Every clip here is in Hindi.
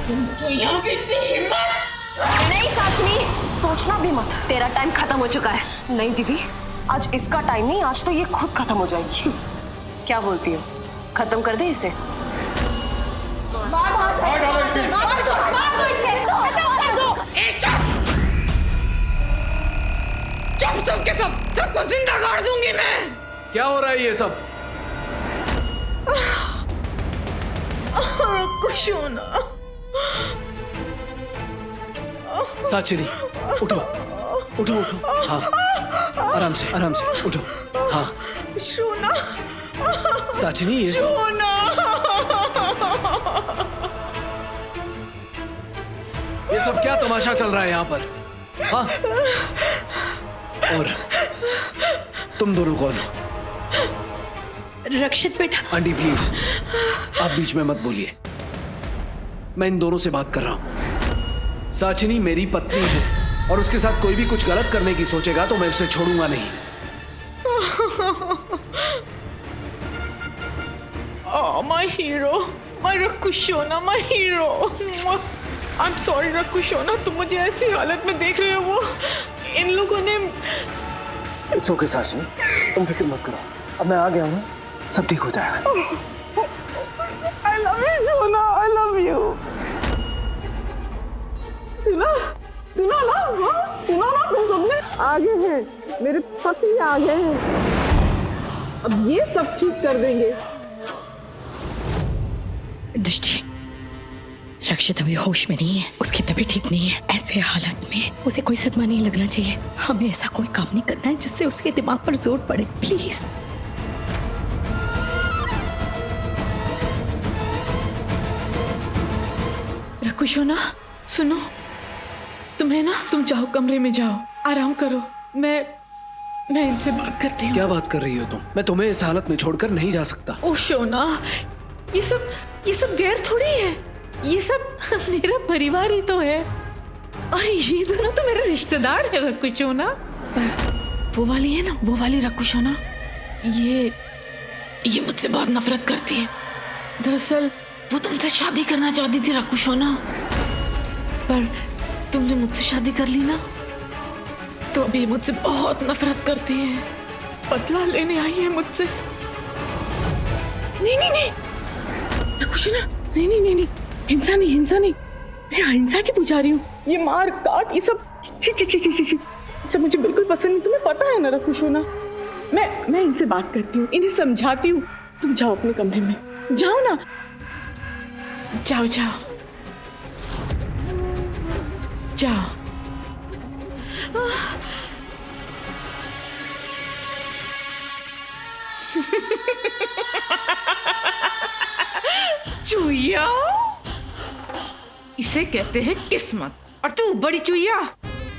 तुमको यहाँ की इतनी हिम्मत? नहीं साचनी, सोचना भी मत, तेरा टाइम खत्म हो चुका है। नहीं दीदी, आज इसका टाइम नहीं, आज तो ये खुद खत्म हो जाएगी। क्या बोलती हो, खत्म कर दे इसे? चुप सबके सब, सबको जिंदा गाड़ दूंगी मैं। क्या हो रहा है ये सब? कुशोना, साचिनी, उठो उठो उठो। हाँ, आराम से उठो। हाँ सोना, साचिनी, ये सब सोना। क्या तमाशा चल रहा है यहाँ पर? हाँ? और तुम दोनों कौन हो? रक्षित बेटा। आंटी प्लीज, आप बीच में मत बोलिए, मैं इन दोनों से बात कर रहा हूं। साचिनी मेरी पत्नी है और उसके साथ कोई भी कुछ गलत करने की सोचेगा तो मैं उसे छोड़ूंगा नहीं। My hero, my Rakushona, my hero. I'm sorry Rakushona, तुम मुझे ऐसी हालत में देख रहे हो। वो इन लोगों ने इट्स ओके साचिनी, तुम फिक्र मत करो, अब मैं आ गया हूँ, सब ठीक हो जाएगा। I love you Shona, I love you. सुना ना, हाँ? सुना ना, तुम सबने आगे हैं, मेरे पति आगे हैं, अब ये सब ठीक कर देंगे। दृष्टि, रक्षित अभी होश में नहीं है, उसकी तबीयत ठीक नहीं है। ऐसे हालत में उसे कोई सदमा नहीं लगना चाहिए। हमें ऐसा कोई काम नहीं करना है जिससे उसके दिमाग पर जोर पड़े, प्लीज। रकुशोना, सुनो, तुम जाओ, कमरे में जाओ, आराम करो। मैं इनसे बात करती हूँ। क्या बात कर रही हो तुम? मैं तुम्हें इस हालत में छोड़कर नहीं जा सकता। ओ शोना, ये सब गैर थोड़ी है, ये सब मेरा परिवार ही तो है, और ये दोनों तो मेरे रिश्तेदार है रकुशोना। वो वाली है ना, वो वाली रकुशोना, ये मुझसे बहुत नफरत करती है। दरअसल वो तुमसे शादी करना चाहती थी रकुशोना, पर तुमने मुझसे शादी कर ली ना, तो अभी मुझसे बहुत नफरत करती है, बदला लेने आई है मुझसे। नहीं रकुशोना, नहीं, हिंसा नहीं, मैं अहिंसा की पुजारी हूँ। ये मार काट, ये सब छी, सब मुझे बिल्कुल पसंद नहीं, तुम्हें पता है ना रकुशोना। मैं इनसे बात करती हूँ, इन्हें समझाती हूँ। तुम जाओ अपने कमरे में, जाओ ना, जाओ। चुईया, इसे कहते हैं किस्मत, और तू बड़ी चुईया,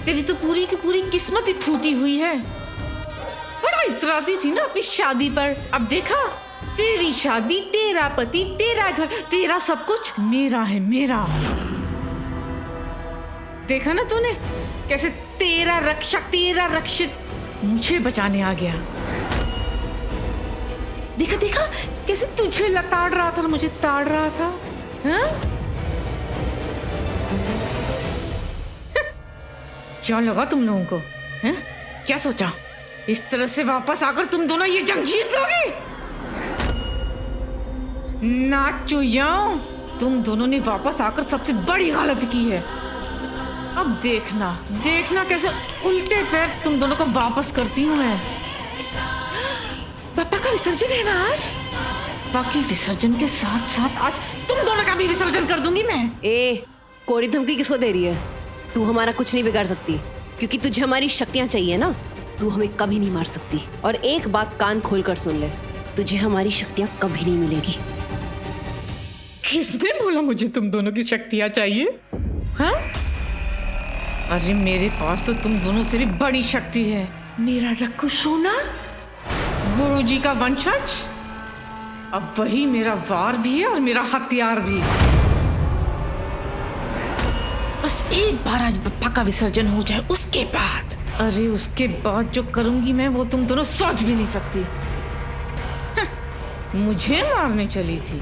तेरी तो पूरी की पूरी किस्मत ही फूटी हुई है। बड़ा इतराती थी ना अपनी शादी पर, अब देखा, तेरी शादी, तेरा पति, तेरा घर, तेरा सब कुछ मेरा है, मेरा। देखा ना तूने कैसे तेरा रक्षित मुझे बचाने आ गया। देखा कैसे तुझे लताड़ रहा था और मुझे ताड़ रहा था, हाँ? क्या लगा तुम लोगों को, हैं? क्या सोचा इस तरह से वापस आकर तुम दोनों ये जंग जीत लोगे? ना चुया, तुम दोनों ने वापस आकर सबसे बड़ी गलती की है। अब देखना कैसे उल्टे पैर तुम दोनों को वापस करती हूँ मैं। पापा का विसर्जन है ना आज, बाकी विसर्जन के साथ साथ आज तुम दोनों का भी विसर्जन कर दूंगी मैं। कोरी धमकी किसको दे रही है? तू हमारा कुछ नहीं बिगाड़ सकती, क्योंकि तुझे हमारी शक्तियां चाहिए ना, तू हमें कभी नहीं मार सकती। और एक बात कान खोलकर सुन ले, तुझे हमारी शक्तियां कभी नहीं मिलेगी। किसने बोला मुझे तुम दोनों की शक्तियां चाहिए? हाँ? अरे मेरे पास तो तुम दोनों से भी बड़ी शक्ति है। मेरा रकुशोना, गुरुजी का वंशज, अब वही मेरा वार भी है और मेरा हथियार भी। बस एक बार आज बप्पा का विसर्जन हो जाए, उसके बाद जो करूंगी मैं वो तुम दोनों सोच भी नहीं सकती। मुझे मारने चली थी,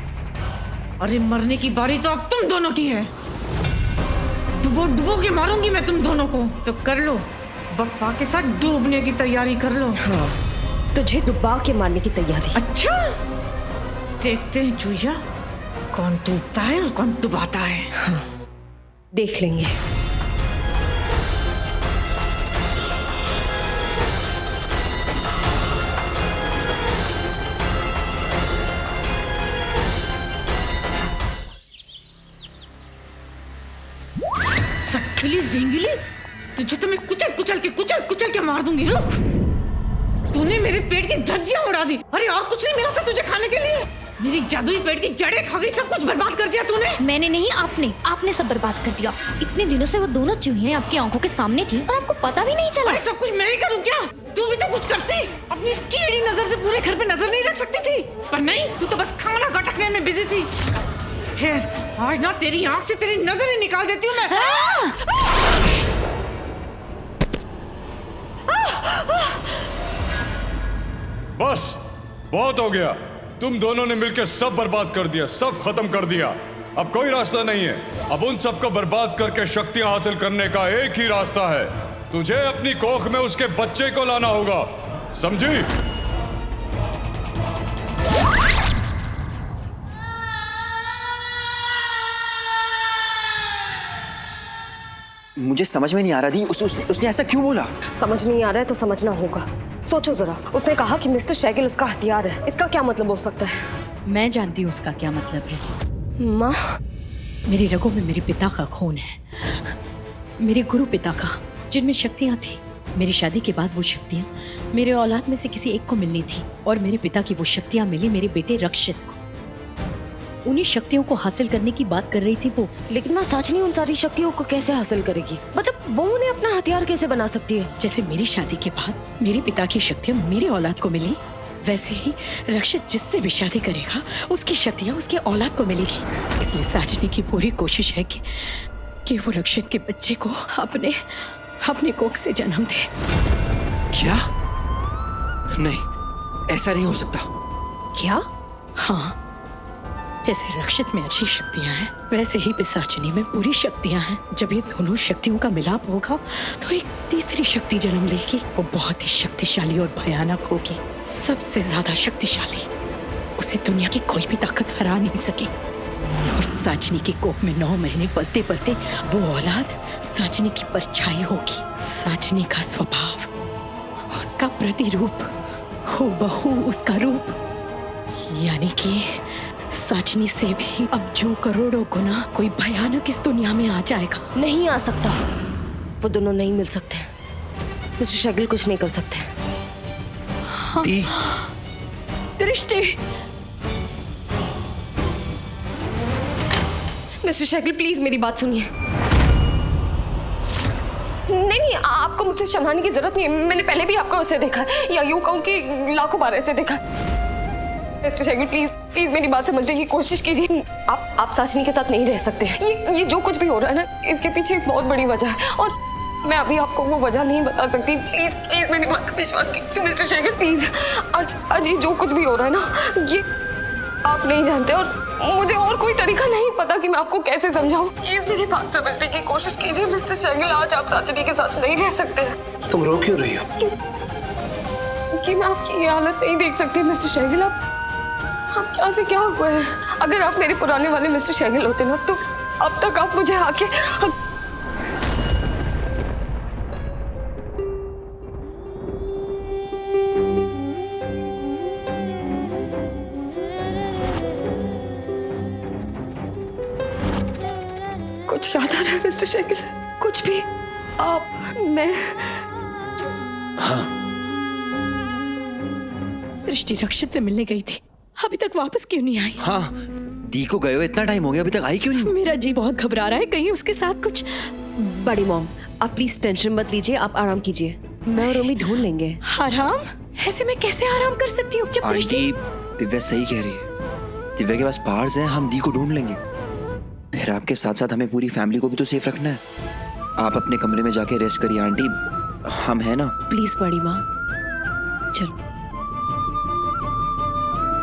अरे मरने की बारी तो अब तुम दोनों की है। डुबो के मारूंगी मैं तुम दोनों को। तो कर लो, बप्पा के साथ डूबने की तैयारी कर लो। हाँ, तुझे डुबा के मारने की तैयारी। अच्छा, देखते हैं चूहिया कौन डूबता है और कौन डुबाता है। हाँ, देख लेंगे। सटखिली झिंगली, तुझे तो मैं कुचल के मार दूंगी। रुक, तूने मेरे पेट की धज्जियां उड़ा दी। अरे और कुछ नहीं मिला था तुझे खाने के लिए? मेरी जादुई पेट की जड़ें खा गई, सब कुछ बर्बाद कर दिया तूने। मैंने नहीं, आपने सब बर्बाद कर दिया। इतने दिनों से वो दोनों चूहियां आपकी आंखों के सामने थी और आपको पता भी नहीं चला। अरे सब कुछ मैं ही करूं क्या? तू भी तो कुछ करती। अपनी इस कीड़ी नजर से पूरे घर पे नजर नहीं रख सकती थी, पर नहीं, तू तो बस खाना गटकने में बिजी थी। फिर आज ना तेरी आंख से तेरी नजर ही निकाल देती हूँ मैं। बस बहुत हो गया। तुम दोनों ने मिलकर सब बर्बाद कर दिया, सब खत्म कर दिया। अब कोई रास्ता नहीं है। अब उन सबको बर्बाद करके शक्तियां हासिल करने का एक ही रास्ता है। तुझे अपनी कोख में उसके बच्चे को लाना होगा, समझी? मुझे समझ में नहीं आ रहा दी, उसने ऐसा क्यों बोला? समझ नहीं आ रहा है तो समझना होगा। सोचो जरा, उसने कहा कि मिस्टर शैगिल उसका हथियार है। इसका क्या मतलब हो सकता है? मैं जानती हूँ उसका क्या मतलब है। माँ, मेरी रगों में मेरे पिता का खून है, मेरे गुरु पिता का, जिनमें शक्तियाँ थी। मेरी शादी के बाद वो शक्तियाँ मेरे औलाद में से किसी एक को मिलनी थी और मेरे पिता की वो शक्तियाँ मिली मेरे बेटे रक्षित को। उन्हीं शक्तियों को हासिल करने की बात कर रही थी वो। लेकिन माँ, साचनी उन सारी शक्तियों को कैसे हासिल करेगी? मतलब वो उन्हें अपना हथियार कैसे बना सकती है? जैसे मेरी शादी के बाद मेरे पिता की शक्तियाँ मेरे औलाद को मिली, वैसे ही रक्षित जिससे भी शादी करेगा उसकी शक्तियाँ उसके औलाद को मिलेगी। इसलिए साजनी की पूरी कोशिश है कि वो रक्षित के बच्चे को अपने कोख से जन्म दे। क्या? नहीं, ऐसा नहीं हो सकता। क्या? हाँ, जैसे रक्षित में अच्छी शक्तियां हैं, वैसे ही पिशाचिनी में पूरी शक्तियां हैं। जब ये दोनों शक्तियों का मिलाप होगा तो एक तीसरी शक्ति जन्म लेगी। वो बहुत ही शक्तिशाली और भयानक होगी, सबसे ज्यादा शक्तिशाली। उसे दुनिया की कोई भी ताकत हरा नहीं सकी। और साजनी के कोख में 9 महीने पलते पलते वो औलाद साजनी की परछाई होगी। साजनी का स्वभाव, उसका प्रतिरूप, हूबहू उसका रूप, यानी कि साजनी से भी अब जो करोड़ों गुना कोई भयानक इस दुनिया में आ जाएगा। नहीं आ सकता, वो दोनों नहीं मिल सकते। मिस्टर शैगिल कुछ नहीं कर सकते। दी, दृष्टि, मिस्टर शैगिल प्लीज मेरी बात सुनिए। नहीं, आपको मुझसे शर्माने की जरूरत नहीं है। मैंने पहले भी आपको ऐसे देखा है, या यूं कहूं कि लाखों बार ऐसे देखा। मिस्टर शैगिल प्लीज मेरी बात समझने की कोशिश कीजिए। आप साजनी के साथ नहीं रह सकते। ये जो कुछ भी हो रहा है ना, इसके पीछे एक बहुत बड़ी वजह है और मैं अभी आपको वो वजह नहीं बता सकती। प्लीज मेरी बात का विश्वास कीजिए मिस्टर शैगिल प्लीज। आज ये जो कुछ भी हो रहा है ना, ये आप नहीं जानते और मुझे और कोई तरीका नहीं पता कि मैं आपको कैसे समझाऊं। प्लीज मेरी बात समझने की कोशिश कीजिए मिस्टर शैगिल। आज आप साजनी के साथ नहीं रह सकते। तुम रो क्यों रही हो? कि मैं आपकी ये हालत नहीं देख सकती मिस्टर शैगिल। आप क्या से क्या हुआ है? अगर आप मेरे पुराने वाले मिस्टर शैगिल होते ना, तो अब तक आप मुझे आके कुछ याद आ रहा है मिस्टर शैगिल? कुछ भी? आप, मैं, हाँ, दृष्टि रक्षित से मिलने गई थी, अभी तक वापस क्यों नहीं आई? हाँ, दी को गए हुए इतना टाइम हो गया, अभी तक आई क्यों नहीं? मेरा जी बहुत घबरा रहा है, कहीं उसके साथ कुछ। बड़ी मॉम, आप प्लीज टेंशन मत लीजिए, आप आराम कीजिए। मैं और रोमी ढूंढ लेंगे। आराम? ऐसे मैं कैसे आराम कर सकती हूँ जब दृष्टि। आंटी, दिव्या सही कह रही है। दिव्या के पास पावर्स हैं, हम दी को ढूंढ लेंगे। फिर आपके साथ साथ हमें पूरी फैमिली को भी तो सेफ रखना है। आप अपने कमरे में जाके रेस्ट करिए आंटी, हम है ना। प्लीज बड़ी माँ, चलो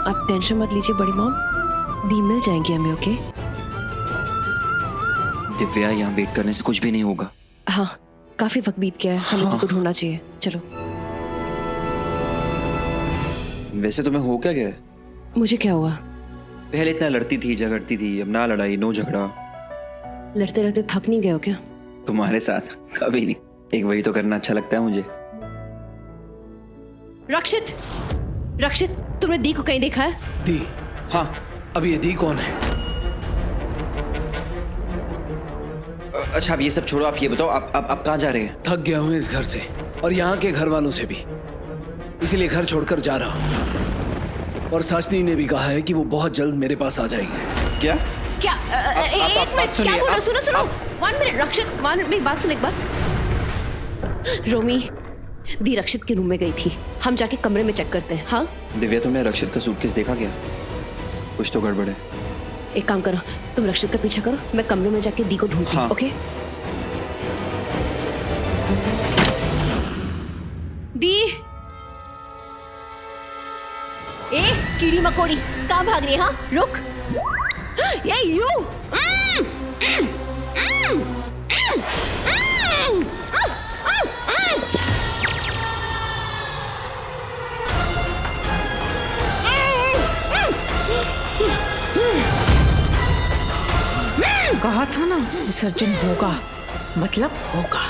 आप टेंशन मत लीजिए बड़ी मॉम, दी मिल जाएंगे हमें। ओके दिव्या, यहाँ वेट करने से कुछ भी नहीं होगा। हाँ, काफी वक्त बीत गया है, हमें दी को ढूंढना चाहिए। चलो। वैसे तुम्हें हो क्या गया? मुझे क्या हुआ? पहले इतना लड़ती थी, झगड़ती थी, अब ना लड़ाई नो झगड़ा। लड़ते लड़ते थक नहीं गए हो क्या? तुम्हारे साथ कभी नहीं। एक वही तो करना अच्छा लगता है मुझे। रक्षित, रक्षित, तुमने दी को कहीं देखा है? दी? हाँ। अब ये दी कौन है? अच्छा, अब ये सब छोड़ो, आप ये बताओ, आप कहाँ जा रहे हैं? थक गया हूँ इस घर से और यहाँ के घर वालों से भी, इसीलिए घर छोड़कर जा रहा हूँ। और साशनी ने भी कहा है कि वो बहुत जल्द मेरे पास आ जाएगी। क्या? क्या? एक मिनट, क्या बोल रहे हो? सुनो सुनो, 1 मिनट रक्षित, 1 मिनट, मेरी बात सुन एक बार। रोमी, दी रक्षित के रूम में गई थी, हम जाके कमरे में चेक करते हैं। हाँ दिव्या, तुमने रक्षित का सूटकेस देखा क्या? कुछ तो गड़बड़ है। एक काम करो, तुम रक्षित का पीछा करो, मैं कमरे में जाके दी को ढूंढती हूँ। हाँ। ओके? दी, ए कीड़ी मकोड़ी, कहाँ भाग रही है? हाँ रुक, ये यू। कहा था ना विसर्जन होगा, मतलब होगा।